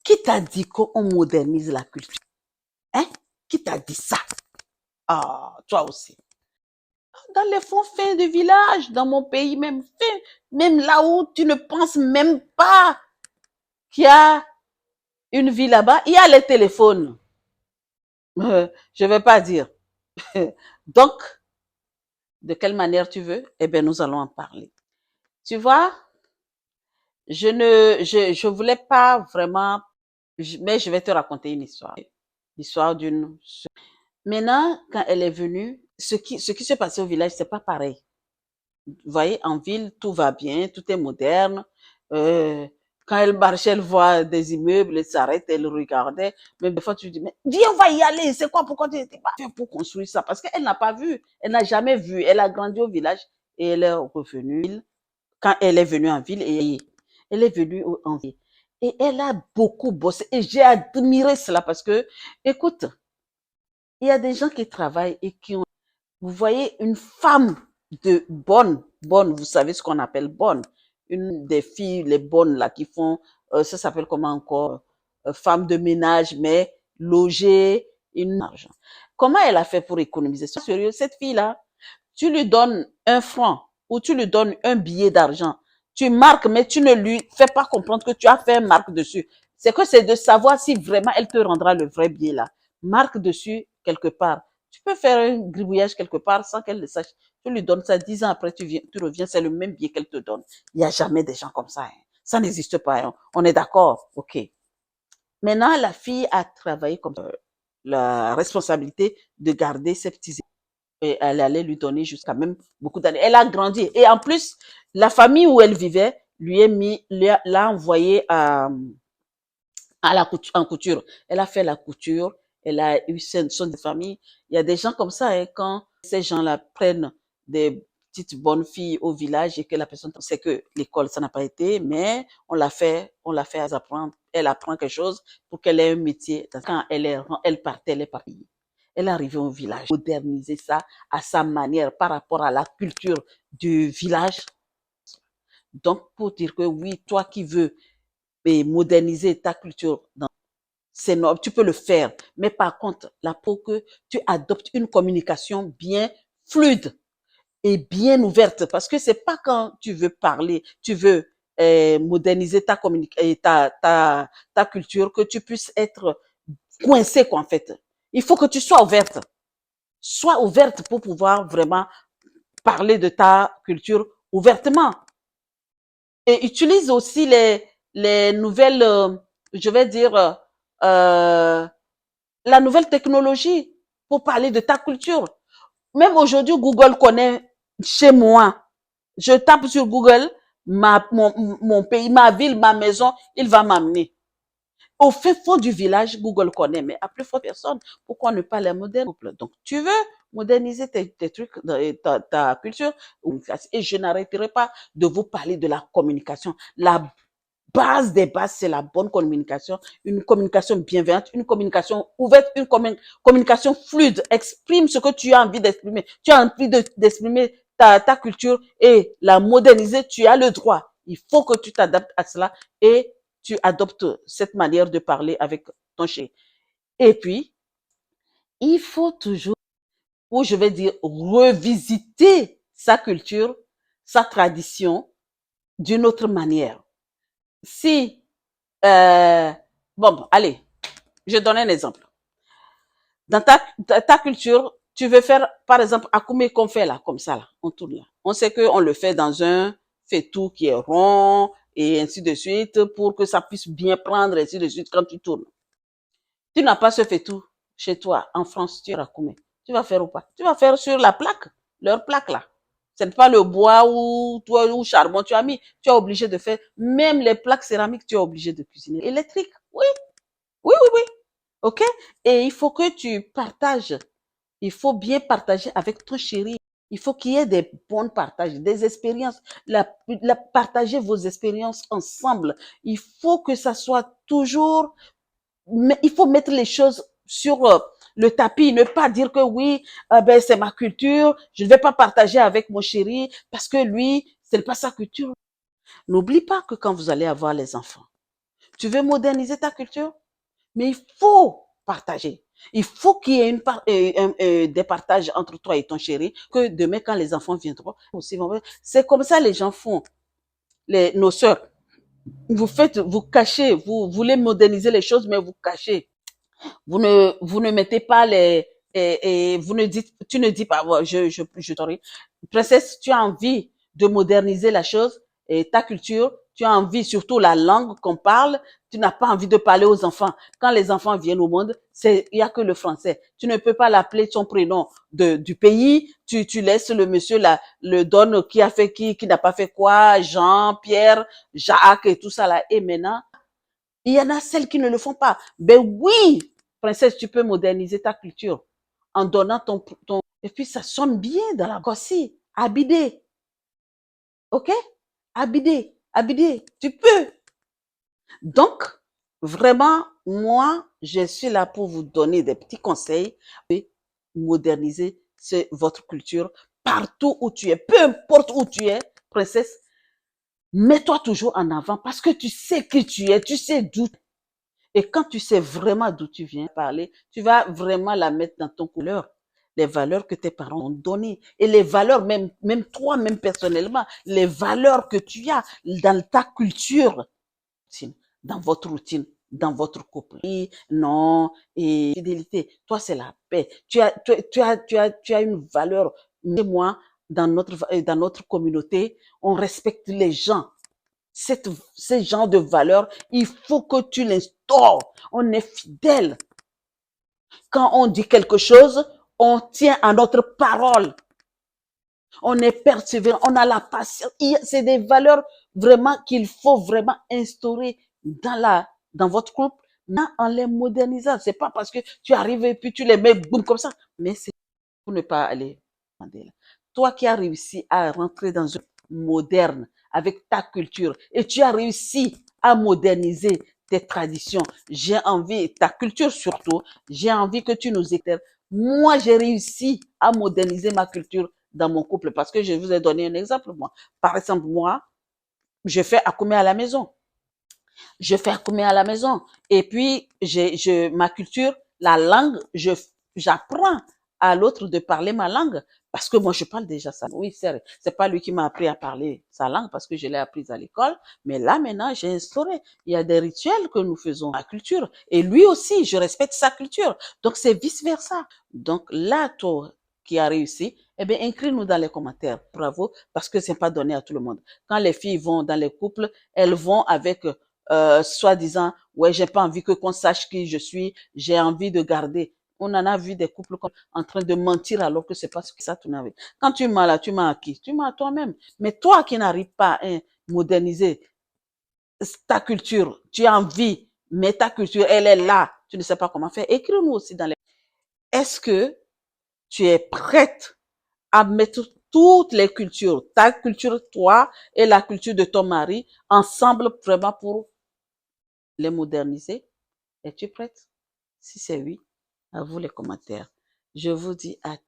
Qui t'a dit qu'on modernise la culture? Hein? Qui t'a dit ça? Ah, toi aussi. Dans les fonds fins de village, dans mon pays, même fin, même là où tu ne penses même pas qu'il y a une vie là-bas, il y a les téléphones. Je vais pas dire. Donc, de quelle manière tu veux? Eh bien, nous allons en parler. Tu vois, je voulais pas vraiment, mais je vais te raconter une histoire. L'histoire d'une. Maintenant, quand elle est venue, ce qui s'est passé au village, c'est pas pareil. Vous voyez, en ville, tout va bien, tout est moderne. Euh, Quand elle marchait, elle voit des immeubles, elle s'arrête, elle regardait. Même des fois, tu dis, mais viens, on va y aller. C'est quoi? Pourquoi tu n'étais pas fait pour construire ça? Parce qu'elle n'a pas vu. Elle n'a jamais vu. Elle a grandi au village et elle est revenue. Quand elle est venue en ville, et elle est venue en ville. Et elle a beaucoup bossé. Et j'ai admiré cela parce que, écoute, il y a des gens qui travaillent et qui ont, vous voyez, une femme de bonne, vous savez ce qu'on appelle bonne, une des filles, les bonnes là, qui font, ça s'appelle comment encore, femme de ménage, mais logée, une argent. Comment elle a fait pour économiser ça? Sérieux, cette fille-là, tu lui donnes un franc ou tu lui donnes un billet d'argent, tu marques, mais tu ne lui fais pas comprendre que tu as fait une marque dessus. C'est que c'est de savoir si vraiment elle te rendra le vrai billet là. Marque dessus quelque part. Tu peux faire un gribouillage quelque part sans qu'elle le sache. Tu lui donnes ça, 10 ans après, tu reviens, c'est le même billet qu'elle te donne. Il n'y a jamais des gens comme ça. Hein. Ça n'existe pas. Hein. On est d'accord? OK. Maintenant, la fille a travaillé comme la responsabilité de garder ses petits. Et elle allait lui donner jusqu'à même beaucoup d'années. Elle a grandi. Et en plus, la famille où elle vivait l'a envoyée à la couture, en couture. Elle a fait la couture. Elle a eu son famille. Il y a des gens comme ça, hein, quand ces gens-là prennent des petites bonnes filles au village et que la personne sait que l'école, ça n'a pas été, mais on l'a fait apprendre. Elle apprend quelque chose pour qu'elle ait un métier. Quand elle partait, elle est partie. Elle est arrivée au village, moderniser ça à sa manière par rapport à la culture du village. Donc, pour dire que oui, toi qui veux moderniser ta culture, c'est normal, tu peux le faire. Mais par contre, là, pour que tu adoptes une communication bien fluide et bien ouverte, parce que c'est pas quand tu veux parler, tu veux moderniser ta culture que tu puisses être coincé, quoi, en fait. Il faut que tu sois ouverte. Sois ouverte pour pouvoir vraiment parler de ta culture ouvertement. Et utilise aussi les nouvelles, je vais dire, la nouvelle technologie pour parler de ta culture. Même aujourd'hui, Google connaît chez moi. Je tape sur Google mon pays, ma ville, ma maison, il va m'amener. Au fait fond du village, Google connaît, mais à plus forte personne. Pourquoi ne pas les moderniser? Donc, tu veux moderniser tes trucs, ta culture, et je n'arrêterai pas de vous parler de la communication. La base des bases, c'est la bonne communication, une communication bienveillante, une communication ouverte, une communication fluide. Exprime ce que tu as envie d'exprimer. Tu as envie d'exprimer ta culture et la moderniser, tu as le droit. Il faut que tu t'adaptes à cela et tu adoptes cette manière de parler avec ton chéri. Et puis, il faut toujours, ou je vais dire, revisiter sa culture, sa tradition d'une autre manière. Si bon, allez, je donne un exemple. Dans ta culture, tu veux faire, par exemple, Akume qu'on fait là, comme ça, là, on tourne là. On sait qu'on le fait dans un faitout qui est rond et ainsi de suite pour que ça puisse bien prendre et ainsi de suite quand tu tournes. Tu n'as pas ce faitout chez toi, en France, tu es Akume. Tu vas faire ou pas? Tu vas faire sur la plaque, leur plaque là. Ce n'est pas le bois ou toi ou charbon tu as mis. Tu es obligé de faire, même les plaques céramiques, tu es obligé de cuisiner. Électrique, oui, oui, oui, oui. OK? Et il faut que tu partages. Il faut bien partager avec ton chéri. Il faut qu'il y ait des bons partages, des expériences. Partagez vos expériences ensemble. Il faut que ça soit toujours, mais il faut mettre les choses sur le tapis, ne pas dire que oui, ben c'est ma culture, je ne vais pas partager avec mon chéri parce que lui, c'est pas sa culture. N'oublie pas que quand vous allez avoir les enfants, Tu veux moderniser ta culture? Mais il faut partager. Il faut qu'il y ait des partages entre toi et ton chéri, que demain, quand les enfants viendront, aussi, c'est comme ça les gens font. Nos sœurs, vous cachez, vous voulez moderniser les choses, mais vous cachez. Vous ne mettez pas vous ne dites, tu ne dis pas, je t'aurais. Princesse, tu as envie de moderniser la chose et ta culture, tu as envie, surtout la langue qu'on parle, tu n'as pas envie de parler aux enfants. Quand les enfants viennent au monde, il y a que le français. Tu ne peux pas l'appeler son prénom du pays, tu laisses le monsieur là, le donne qui a fait qui n'a pas fait quoi, Jean, Pierre, Jacques et tout ça là. Et maintenant, il y en a celles qui ne le font pas. Ben oui, princesse, tu peux moderniser ta culture en donnant ton... Et puis, ça sonne bien dans la gossie. Abidé. OK? Abidé. Abidé. Tu peux. Donc, vraiment, moi, je suis là pour vous donner des petits conseils et moderniser votre culture partout où tu es. Peu importe où tu es, princesse, mets-toi toujours en avant parce que tu sais qui tu es, tu sais d'où. Et quand tu sais vraiment d'où tu viens parler, tu vas vraiment la mettre dans ton couleur. Les valeurs que tes parents ont données. Et les valeurs, même toi, même personnellement, les valeurs que tu as dans ta culture, dans votre routine, dans votre couple. Et non, et fidélité. Toi, c'est la paix. Tu as une valeur. Moi, dans notre communauté, on respecte les gens. Ce genre de valeur, il faut que tu l'instaures. On est fidèle. Quand on dit quelque chose, on tient à notre parole. On est persévérant, on a la patience. C'est des valeurs vraiment qu'il faut vraiment instaurer dans votre couple, mais en les modernisant. C'est pas parce que tu arrives et puis tu les mets boum comme ça, mais c'est pour ne pas aller. Toi qui as réussi à rentrer dans un moderne avec ta culture et tu as réussi à moderniser tes traditions, j'ai envie, ta culture surtout, j'ai envie que tu nous éclaires. Moi, j'ai réussi à moderniser ma culture dans mon couple parce que je vous ai donné un exemple, moi. Par exemple, moi, je fais Akoumé à la maison. Je fais Akoumé à la maison. Et puis, ma culture, la langue, j'apprends à l'autre de parler ma langue parce que moi, je parle déjà ça. Oui, c'est pas lui qui m'a appris à parler sa langue parce que je l'ai apprise à l'école. Mais là, maintenant, j'ai instauré. Il y a des rituels que nous faisons à la culture. Et lui aussi, je respecte sa culture. Donc, c'est vice versa. Donc, là, toi qui as réussi, eh bien, écris-nous dans les commentaires. Bravo, parce que c'est pas donné à tout le monde. Quand les filles vont dans les couples, elles vont avec soi-disant, ouais, j'ai pas envie que qu'on sache qui je suis, j'ai envie de garder. On en a vu des couples en train de mentir alors que c'est pas ce que ça tu n'avais. Quand tu mens là, tu mens à qui? Tu mens à toi-même. Mais toi qui n'arrives pas à moderniser ta culture, tu as envie, mais ta culture, elle est là. Tu ne sais pas comment faire. Écris-nous aussi dans les... Est-ce que tu es prête à mettre toutes les cultures, ta culture, toi, et la culture de ton mari, ensemble vraiment pour les moderniser? Es-tu prête? Si c'est oui, à vous les commentaires. Je vous dis à